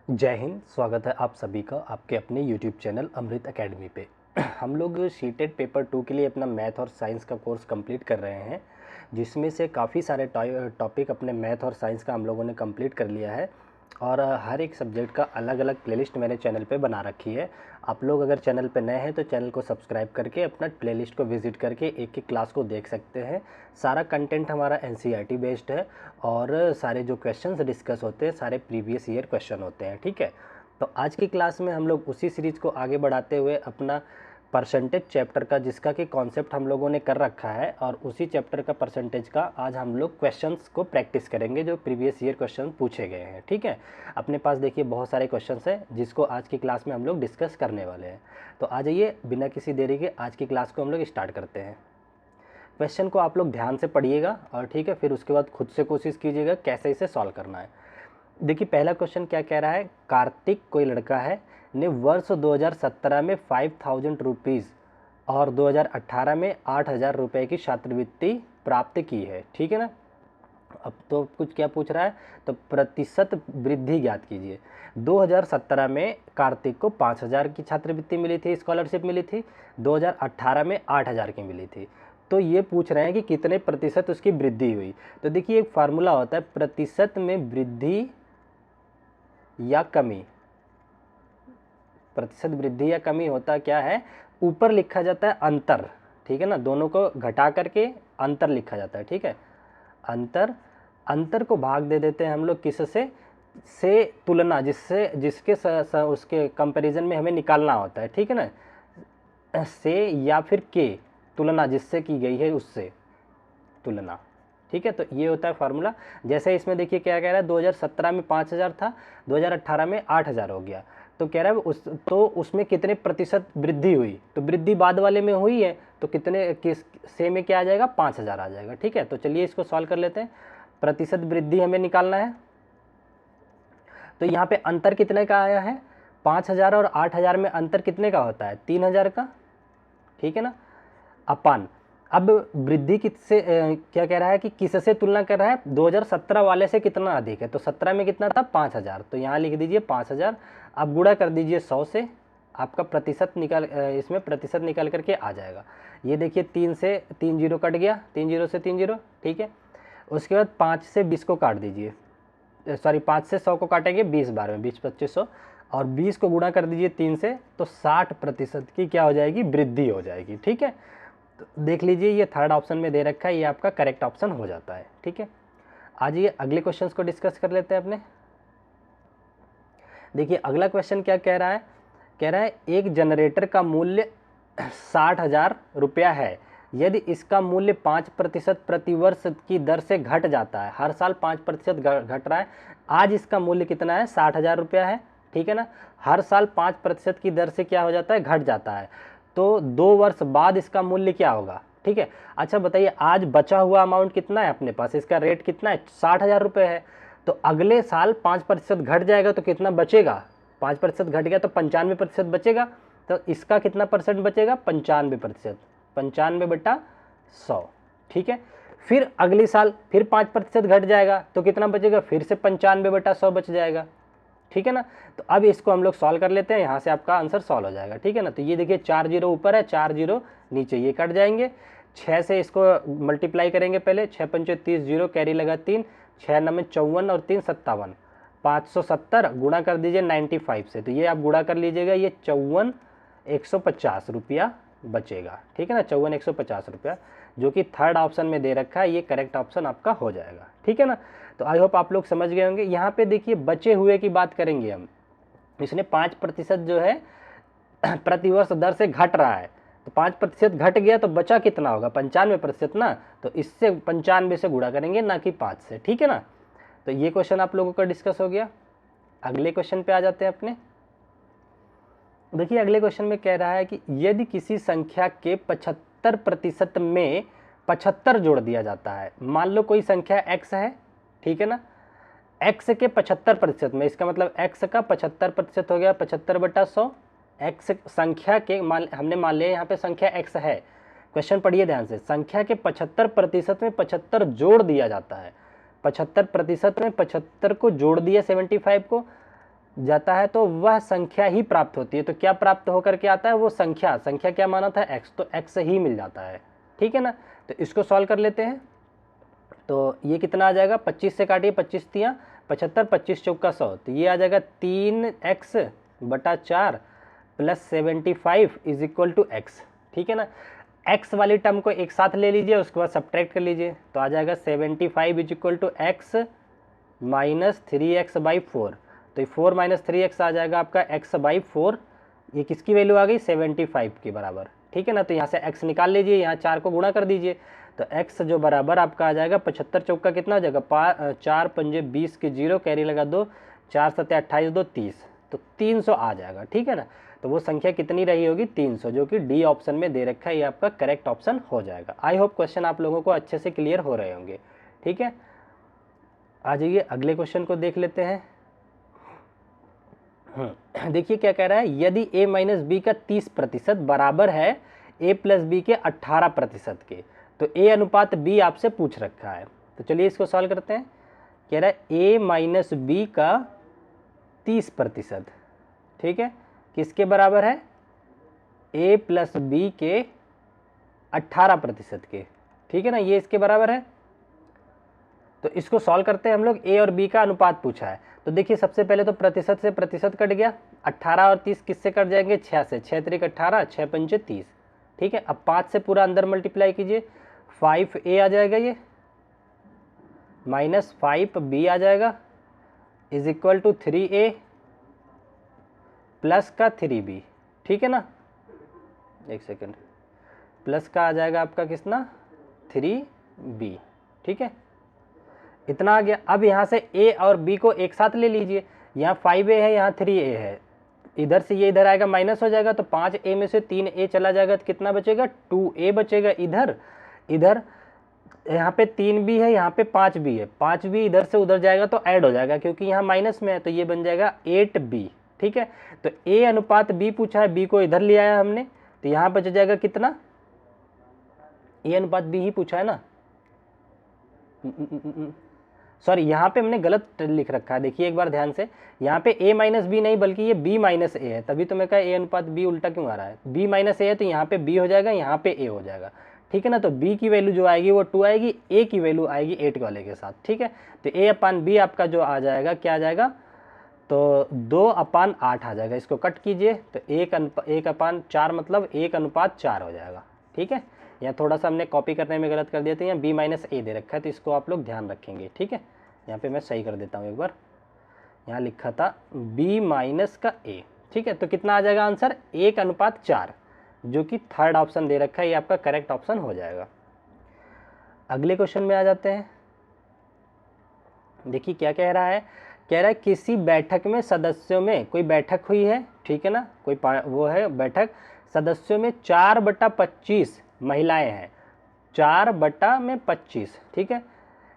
जय हिंद। स्वागत है आप सभी का आपके अपने YouTube चैनल अमृत एकेडमी पे। हम लोग शीटेड पेपर 2 के लिए अपना मैथ और साइंस का कोर्स कंप्लीट कर रहे हैं, जिसमें से काफ़ी सारे टॉपिक अपने मैथ और साइंस का हम लोगों ने कंप्लीट कर लिया है और हर एक सब्जेक्ट का अलग अलग प्लेलिस्ट मैंने चैनल पे बना रखी है। आप लोग अगर चैनल पे नए हैं तो चैनल को सब्सक्राइब करके अपना प्लेलिस्ट को विज़िट करके एक एक क्लास को देख सकते हैं। सारा कंटेंट हमारा NCERT बेस्ड है और सारे जो क्वेश्चंस डिस्कस होते हैं सारे प्रीवियस ईयर क्वेश्चन होते हैं। ठीक है, तो आज की क्लास में हम लोग उसी सीरीज़ को आगे बढ़ाते हुए अपना परसेंटेज चैप्टर का, जिसका कि कॉन्सेप्ट हम लोगों ने कर रखा है, और उसी चैप्टर का परसेंटेज का आज हम लोग क्वेश्चंस को प्रैक्टिस करेंगे जो प्रीवियस ईयर क्वेश्चन पूछे गए हैं। ठीक है, अपने पास देखिए बहुत सारे क्वेश्चंस हैं जिसको आज की क्लास में हम लोग डिस्कस करने वाले हैं। तो आ जाइए, बिना किसी देरी के आज की क्लास को हम लोग स्टार्ट करते हैं। क्वेश्चन को आप लोग ध्यान से पढ़िएगा और ठीक है, फिर उसके बाद खुद से कोशिश कीजिएगा कैसे इसे सॉल्व करना है। देखिए पहला क्वेश्चन क्या कह रहा है। कार्तिक, कोई लड़का है, ने वर्ष 2017 में 5000 रुपीज़ और 2018 में 8000 रुपये की छात्रवृत्ति प्राप्त की है। ठीक है ना। अब तो कुछ क्या पूछ रहा है, तो प्रतिशत वृद्धि ज्ञात कीजिए। 2017 में कार्तिक को 5000 की छात्रवृत्ति मिली थी, स्कॉलरशिप मिली थी। 2018 में 8000 की मिली थी। तो ये पूछ रहे हैं कि कितने प्रतिशत उसकी वृद्धि हुई। तो देखिए एक फार्मूला होता है, प्रतिशत में वृद्धि या कमी। प्रतिशत वृद्धि या कमी होता क्या है, ऊपर लिखा जाता है अंतर। ठीक है ना, दोनों को घटा करके अंतर लिखा जाता है। ठीक है, अंतर, अंतर को भाग दे देते हैं हम लोग किससे, से तुलना, जिसके उसके कंपैरिजन में हमें निकालना होता है। ठीक है ना, से या फिर के, तुलना जिससे की गई है उससे तुलना। ठीक है, तो ये होता है फार्मूला। जैसे इसमें देखिए क्या कह रहा है, 2017 में 5000 था, 2018 में 8000 हो गया। तो कह रहा है उसमें कितने प्रतिशत वृद्धि हुई, तो वृद्धि बाद वाले में हुई है, तो कितने किस से में क्या आ जाएगा, 5000 आ जाएगा। ठीक है, तो चलिए इसको सॉल्व कर लेते हैं। प्रतिशत वृद्धि हमें निकालना है, तो यहाँ पे अंतर कितने का आया है, 5000 और 8000 में अंतर कितने का होता है, 3000 का। ठीक है ना, अपान, अब वृद्धि किससे क्या कह रहा है कि किससे तुलना कर रहा है, 2017 वाले से कितना अधिक है। तो 17 में कितना था, 5000, तो यहाँ लिख दीजिए 5000। अब गुणा कर दीजिए 100 से, आपका प्रतिशत निकाल इसमें प्रतिशत निकाल करके आ जाएगा। ये देखिए 3 से 3 जीरो कट गया, 3 जीरो से 3 जीरो। ठीक है, उसके बाद 5 से 20 को काट दीजिए, सॉरी 5 से 100 को काटेंगे 20 बार में, 20 2500, और 20 को गुणा कर दीजिए 3 से, तो 60% की क्या हो जाएगी, वृद्धि हो जाएगी। ठीक है, तो देख लीजिए ये थर्ड ऑप्शन में दे रखा है, ये आपका करेक्ट ऑप्शन हो जाता है। ठीक है, आज ये अगले क्वेश्चंस को डिस्कस कर लेते हैं अपने। देखिए अगला क्वेश्चन क्या कह रहा है, कह रहा है एक जनरेटर का मूल्य 60,000 रुपया है, यदि इसका मूल्य 5% प्रतिवर्ष की दर से घट जाता है, हर साल 5% घट रहा है, आज इसका मूल्य कितना है, 60,000 रुपया है। ठीक है ना, हर साल 5% की दर से क्या हो जाता है, घट जाता है, तो 2 वर्ष बाद इसका मूल्य क्या होगा। ठीक है, अच्छा बताइए आज बचा हुआ अमाउंट कितना है अपने पास, इसका रेट कितना है, 60,000 रुपये है। तो अगले साल 5% घट जाएगा तो कितना बचेगा, 5% घट गया तो 95% बचेगा, तो इसका कितना परसेंट बचेगा, 95%, 95/100। ठीक है, फिर अगले साल फिर 5% घट जाएगा तो कितना बचेगा, फिर से 95/100 बच जाएगा। ठीक है ना, तो अब इसको हम लोग सॉल्व कर लेते हैं, यहाँ से आपका आंसर सॉल्व हो जाएगा। ठीक है ना, तो ये देखिए 4 जीरो ऊपर है, 4 जीरो नीचे, ये कट जाएंगे। 6 से इसको मल्टीप्लाई करेंगे पहले, 6 पंचे 30, जीरो कैरी लगा 3, 6 9 में 54 और 3 57, 570 गुणा कर दीजिए 95 से, तो ये आप गुणा कर लीजिएगा, ये 54,150 रुपया बचेगा। ठीक है ना, 54,150 रुपया, जो कि थर्ड ऑप्शन में दे रखा है, ये करेक्ट ऑप्शन आपका हो जाएगा। ठीक है ना, तो आई होप आप लोग समझ गए होंगे। यहाँ पे देखिए बचे हुए की बात करेंगे हम, इसने 5% जो है प्रतिवर्ष दर से घट रहा है, तो 5% घट गया तो बचा कितना होगा, 95% ना, तो इससे 95 से गुणा करेंगे ना कि 5 से। ठीक है ना, तो ये क्वेश्चन आप लोगों का डिस्कस हो गया। अगले क्वेश्चन पे आ जाते हैं अपने। देखिए अगले क्वेश्चन में कह रहा है कि यदि किसी संख्या के 75% में 75 जोड़ दिया जाता है, मान लो कोई संख्या x है। ठीक है ना, x के 75% में, इसका मतलब x का 75% हो गया 75/100। x संख्या के हमने मान लिया यहाँ पे संख्या x है। क्वेश्चन पढ़िए ध्यान से, संख्या के 75% में 75 जोड़ दिया जाता है, 75% में 75 को जोड़ दिया 75 को, जाता है तो वह संख्या ही प्राप्त होती है। तो क्या प्राप्त होकर के आता है? वो संख्या क्या माना था? x, तो x ही मिल जाता है, ठीक है ना। तो इसको सॉल्व कर लेते हैं। तो ये कितना आ जाएगा? 25 से काटिए, 25 तियाँ 75, 25 चौका 100, तो ये आ जाएगा 3x/4 + 75 is equal to x, ठीक है ना। x वाली टर्म को एक साथ ले लीजिए, उसके बाद सब्ट्रैक्ट कर लीजिए, तो आ जाएगा 75 is equal to x minus 3x/4। तो 4 - 3x आ जाएगा आपका x/4। ये किसकी वैल्यू आ गई? 75 के बराबर, ठीक है ना। तो यहाँ से x निकाल लीजिए, यहाँ 4 को गुणा कर दीजिए, तो x जो बराबर आपका आ जाएगा 75 चौका कितना हो जाएगा? 4 पंजे 20 के 0, कैरी लगा 2, 4 7 28 2 30, तो 300 आ जाएगा, ठीक है ना। तो वो संख्या कितनी रही होगी? 300, जो कि डी ऑप्शन में दे रखा है, ये आपका करेक्ट ऑप्शन हो जाएगा। आई होप क्वेश्चन आप लोगों को अच्छे से क्लियर हो रहे होंगे, ठीक है। आ जाइए अगले क्वेश्चन को देख लेते हैं। देखिए क्या कह रहा है, यदि a - b का 30% बराबर है a + b के 18% के, तो a अनुपात b आपसे पूछ रखा है। तो चलिए इसको सॉल्व करते हैं। कह रहा है a - b का 30%, ठीक है, किसके बराबर है? a + b के 18% के, ठीक है ना, ये इसके बराबर है। तो इसको सॉल्व करते हैं हम लोग। a और b का अनुपात पूछा है, तो देखिए सबसे पहले तो प्रतिशत से प्रतिशत कट गया, 18 और 30 किससे कट जाएंगे? 6 से, 6 3 18, 6 पंजे 30, ठीक है। अब 5 से पूरा अंदर मल्टीप्लाई कीजिए, 5a आ जाएगा ये, माइनस 5b आ जाएगा, is equal to 3a plus का 3b, ठीक है ना। एक सेकेंड, प्लस का आ जाएगा आपका कितना? 3b, ठीक है, इतना आ गया। अब यहाँ से a और b को एक साथ ले लीजिए, यहाँ 5a है, यहाँ 3a है, इधर से ये इधर आएगा, माइनस हो जाएगा, तो 5a में से 3a चला जाएगा, तो कितना बचेगा? 2a बचेगा। इधर यहाँ पे 3b है, यहाँ पे 5b है, 5b इधर से उधर जाएगा तो ऐड हो जाएगा, क्योंकि यहाँ माइनस में है, तो ये बन जाएगा 8b, ठीक है। तो a अनुपात b पूछा है, b को इधर ले आया हमने, तो यहाँ बच जाएगा कितना? a अनुपात b ही पूछा है ना, सॉरी यहाँ पे हमने गलत लिख रखा है। देखिए एक बार ध्यान से, यहाँ पे a - b नहीं बल्कि ये b - a है, तभी तो मैं कहा a अनुपात b उल्टा क्यों आ रहा है? b - a है तो यहाँ पे b हो जाएगा, यहाँ पे a हो जाएगा, ठीक है ना। तो b की वैल्यू जो आएगी वो 2 आएगी, a की वैल्यू आएगी 8 वाले के साथ, ठीक है। तो a/b आपका जो आ जाएगा, क्या आ जाएगा? तो 2/8 आ जाएगा। इसको कट कीजिए, तो 1/4 मतलब 1/4 हो जाएगा, ठीक है। यहाँ थोड़ा सा हमने कॉपी करने में गलत कर दिया था, यहाँ b - a दे रखा है, तो इसको आप लोग ध्यान रखेंगे, ठीक है। यहाँ पे मैं सही कर देता हूँ एक बार, यहाँ लिखा था b - a, ठीक है। तो कितना आ जाएगा आंसर? 1/4, जो कि थर्ड ऑप्शन दे रखा है, ये आपका करेक्ट ऑप्शन हो जाएगा। अगले क्वेश्चन में आ जाते हैं। देखिए क्या कह रहा है, कह रहा है किसी बैठक में सदस्यों में, कोई बैठक हुई है, ठीक है ना, कोई वो है बैठक, सदस्यों में 4/25 महिलाएं हैं, 4/25, ठीक है।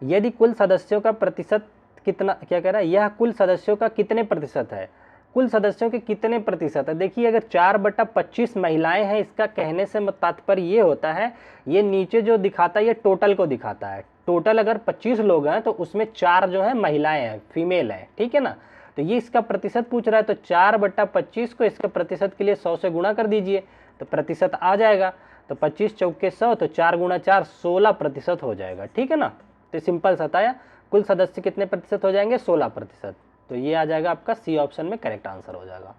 यदि कुल सदस्यों का प्रतिशत कितना, क्या कह रहा है, यह कुल सदस्यों का कितने प्रतिशत है? कुल सदस्यों के कितने प्रतिशत है? देखिए अगर 4/25 महिलाएं हैं, इसका कहने से तात्पर्य ये होता है, ये नीचे जो दिखाता है ये टोटल को दिखाता है। टोटल अगर 25 लोग हैं तो उसमें 4 जो है महिलाएं हैं, फीमेल है, ठीक है ना। तो ये इसका प्रतिशत पूछ रहा है, तो 4/25 को इसका प्रतिशत के लिए 100 से गुणा कर दीजिए, तो प्रतिशत आ जाएगा। तो 25 चौके 100, तो 4 × 4 16% हो जाएगा, ठीक है ना। तो सिंपल सा था, कुल सदस्य कितने प्रतिशत हो जाएंगे? 16%। तो ये आ जाएगा आपका सी ऑप्शन में करेक्ट आंसर हो जाएगा।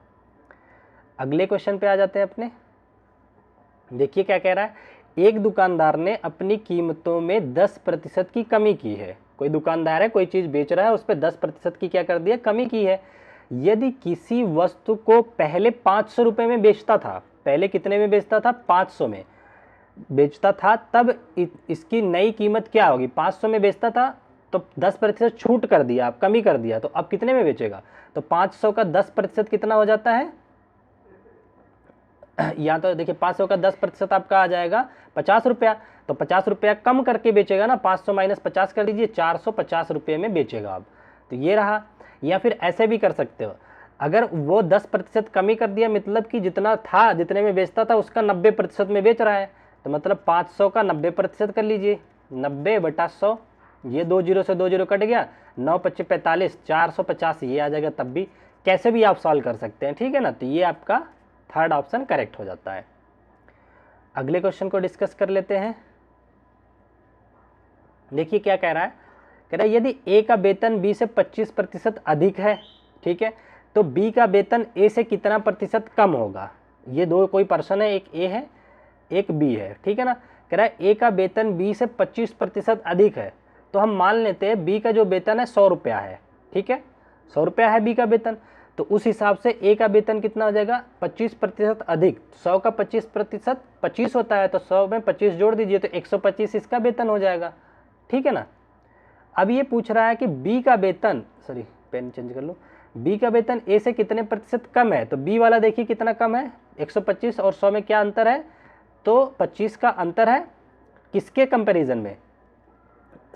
अगले क्वेश्चन पे आ जाते हैं अपने। देखिए क्या कह रहा है, एक दुकानदार ने अपनी कीमतों में 10% की कमी की है। कोई दुकानदार है, कोई चीज बेच रहा है, उस पर 10% की क्या कर दिया? कमी की है। यदि किसी वस्तु को पहले 500 रुपये में बेचता था, पहले कितने में बेचता था? 500 में बेचता था, तब इसकी नई कीमत क्या होगी? 500 में बेचता था तो 10% छूट कर दिया, आप कमी कर दिया, तो अब कितने में बेचेगा? तो 500 का 10% कितना हो जाता है? या तो देखिए 500 का 10% आपका आ जाएगा 50 रुपया, तो 50 रुपया कम करके बेचेगा ना, 500 - 50 कर दीजिए, 450 रुपये में बेचेगा आप। तो ये रहा। या फिर ऐसे भी कर सकते हो, अगर वो 10% कमी कर दिया, मतलब कि जितना था, जितने में बेचता था उसका 90% में बेच रहा है, तो मतलब 500 का 90% कर लीजिए, 90/100, ये 2 0 से 2 0 कट गया, 9 × 45, 450 ये आ जाएगा, तब भी कैसे भी आप सॉल्व कर सकते हैं, ठीक है ना। तो ये आपका थर्ड ऑप्शन करेक्ट हो जाता है। अगले क्वेश्चन को डिस्कस कर लेते हैं। देखिए क्या कह रहा है, कह रहा है यदि ए का वेतन बी से 25% अधिक है, ठीक है, तो बी का वेतन ए से कितना प्रतिशत कम होगा। ये दो कोई पर्सन है, एक ए है एक बी है, ठीक है ना। कह रहा है ए का वेतन बी से 25% अधिक है, तो हम मान लेते हैं बी का जो वेतन है 100 रुपया है, ठीक है, 100 रुपया है बी का वेतन। तो उस हिसाब से ए का वेतन कितना हो जाएगा, 25% अधिक। 100 का 25% 25 होता है, तो 100 में 25 जोड़ दीजिए तो 125 इसका वेतन हो जाएगा, ठीक है ना। अब ये पूछ रहा है कि बी का वेतन, सॉरी पेन चेंज कर लो, बी का वेतन ए से कितने प्रतिशत कम है। तो बी वाला देखिए कितना कम है, 125 और 100 में क्या अंतर है, तो 25 का अंतर है। किसके कंपैरिजन में,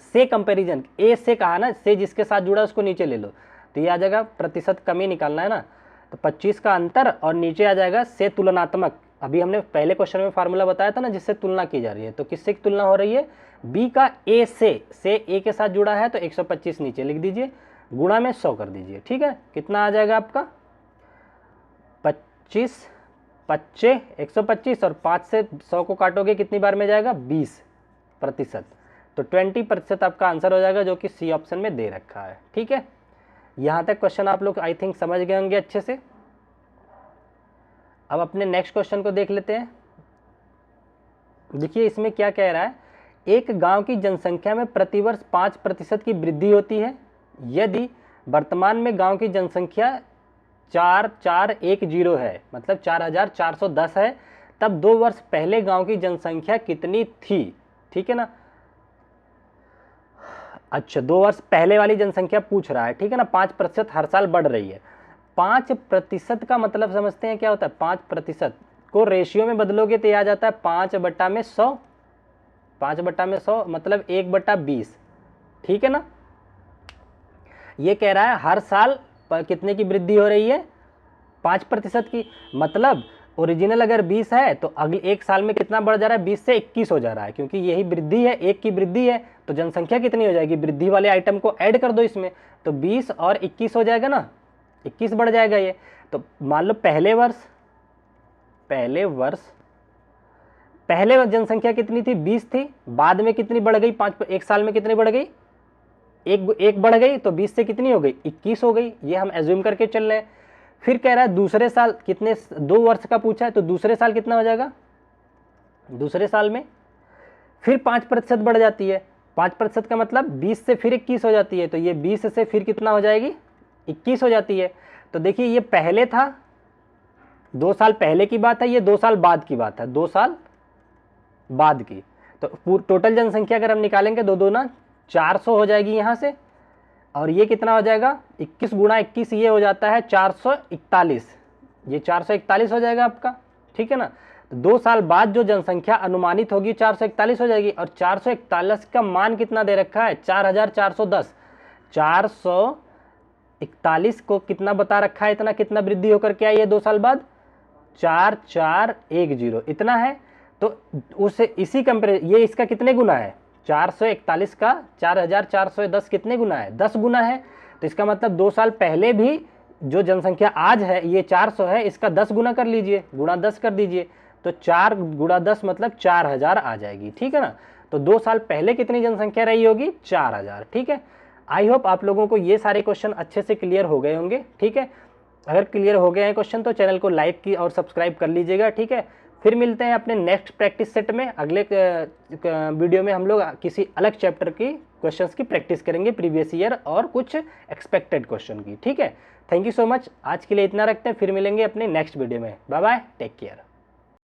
से कंपैरिजन, ए से कहा ना, से जिसके साथ जुड़ा उसको नीचे ले लो, तो ये आ जाएगा प्रतिशत कम ही निकालना है ना। तो 25 का अंतर और नीचे आ जाएगा से तुलनात्मक। अभी हमने पहले क्वेश्चन में फार्मूला बताया था ना, जिससे तुलना की जा रही है। तो किससे तुलना हो रही है, बी का ए से ए के साथ जुड़ा है, तो 125 नीचे लिख दीजिए, गुणा में 100 कर दीजिए, ठीक है। कितना आ जाएगा आपका 25 25 125 और 5 से 100 को काटोगे कितनी बार में जाएगा, 20%। तो 20% आपका आंसर हो जाएगा, जो कि सी ऑप्शन में दे रखा है, ठीक है। यहाँ तक क्वेश्चन आप लोग आई थिंक समझ गए होंगे अच्छे से। अब अपने नेक्स्ट क्वेश्चन को देख लेते हैं। देखिए इसमें क्या कह रहा है, एक गांव की जनसंख्या में प्रतिवर्ष 5% की वृद्धि होती है। यदि वर्तमान में गांव की जनसंख्या 4410 है, मतलब 4410 है, तब 2 वर्ष पहले गांव की जनसंख्या कितनी थी, ठीक है ना। अच्छा, 2 वर्ष पहले वाली जनसंख्या पूछ रहा है, ठीक है ना। 5% हर साल बढ़ रही है। 5% का मतलब समझते हैं क्या होता है, 5% को रेशियो में बदलोगे तो यह आ जाता है 5/100, 5/100 मतलब 1/20, ठीक है ना। ये कह रहा है हर साल कितने की वृद्धि हो रही है, 5% की। मतलब ओरिजिनल अगर 20 है तो अगले एक साल में कितना बढ़ जा रहा है, 20 से 21 हो जा रहा है, क्योंकि यही वृद्धि है, एक की वृद्धि है। तो जनसंख्या कितनी हो जाएगी, वृद्धि वाले आइटम को ऐड कर दो इसमें, तो 20 और 21 हो जाएगा ना, 21 बढ़ जाएगा ये। तो मान लो पहले जनसंख्या कितनी थी, 20 थी, बाद में कितनी बढ़ गई, 1 साल में कितनी बढ़ गई, एक बढ़ गई, तो 20 से कितनी हो गई, 21 हो गई। ये हम एज्यूम करके चल रहे हैं। फिर कह रहा है दूसरे साल कितने, 2 वर्ष का पूछा है, तो दूसरे साल कितना हो जाएगा, दूसरे साल में फिर 5% बढ़ जाती है। 5% का मतलब 20 से फिर 21 हो जाती है, तो ये 20 से फिर कितना हो जाएगी, 21 हो जाती है। तो देखिए ये पहले था, 2 साल पहले की बात है, ये 2 साल बाद की बात है, 2 साल बाद की। तो टोटल जनसंख्या अगर हम निकालेंगे 2 दूना 400 हो जाएगी यहाँ से, और ये कितना हो जाएगा, 21 गुणा 21 ये हो जाता है 441, ये 441 हो जाएगा आपका, ठीक है ना। तो 2 साल बाद जो जनसंख्या अनुमानित होगी 441 हो जाएगी। और 441 का मान कितना दे रखा है, 4410। 441 को कितना बता रखा है, इतना कितना वृद्धि होकर के आई है 2 साल बाद, 4410 इतना है। तो उससे इसी कंपेयर, ये इसका कितने गुना है, 441 का 4410 कितने गुना है, 10 गुना है। तो इसका मतलब 2 साल पहले भी जो जनसंख्या आज है ये 400 है, इसका 10 गुना कर लीजिए, गुणा 10 कर दीजिए, तो 4 गुणा 10 मतलब 4000 आ जाएगी, ठीक है ना। तो 2 साल पहले कितनी जनसंख्या रही होगी, 4000, ठीक है। आई होप आप लोगों को ये सारे क्वेश्चन अच्छे से क्लियर हो गए होंगे, ठीक है। अगर क्लियर हो गए हैं क्वेश्चन तो चैनल को लाइक की और सब्सक्राइब कर लीजिएगा, ठीक है। फिर मिलते हैं अपने नेक्स्ट प्रैक्टिस सेट में। अगले वीडियो में हम लोग किसी अलग चैप्टर की क्वेश्चंस की प्रैक्टिस करेंगे, प्रीवियस ईयर और कुछ एक्सपेक्टेड क्वेश्चन की, ठीक है। थैंक यू सो मच, आज के लिए इतना रखते हैं, फिर मिलेंगे अपने नेक्स्ट वीडियो में। Bye bye, take care.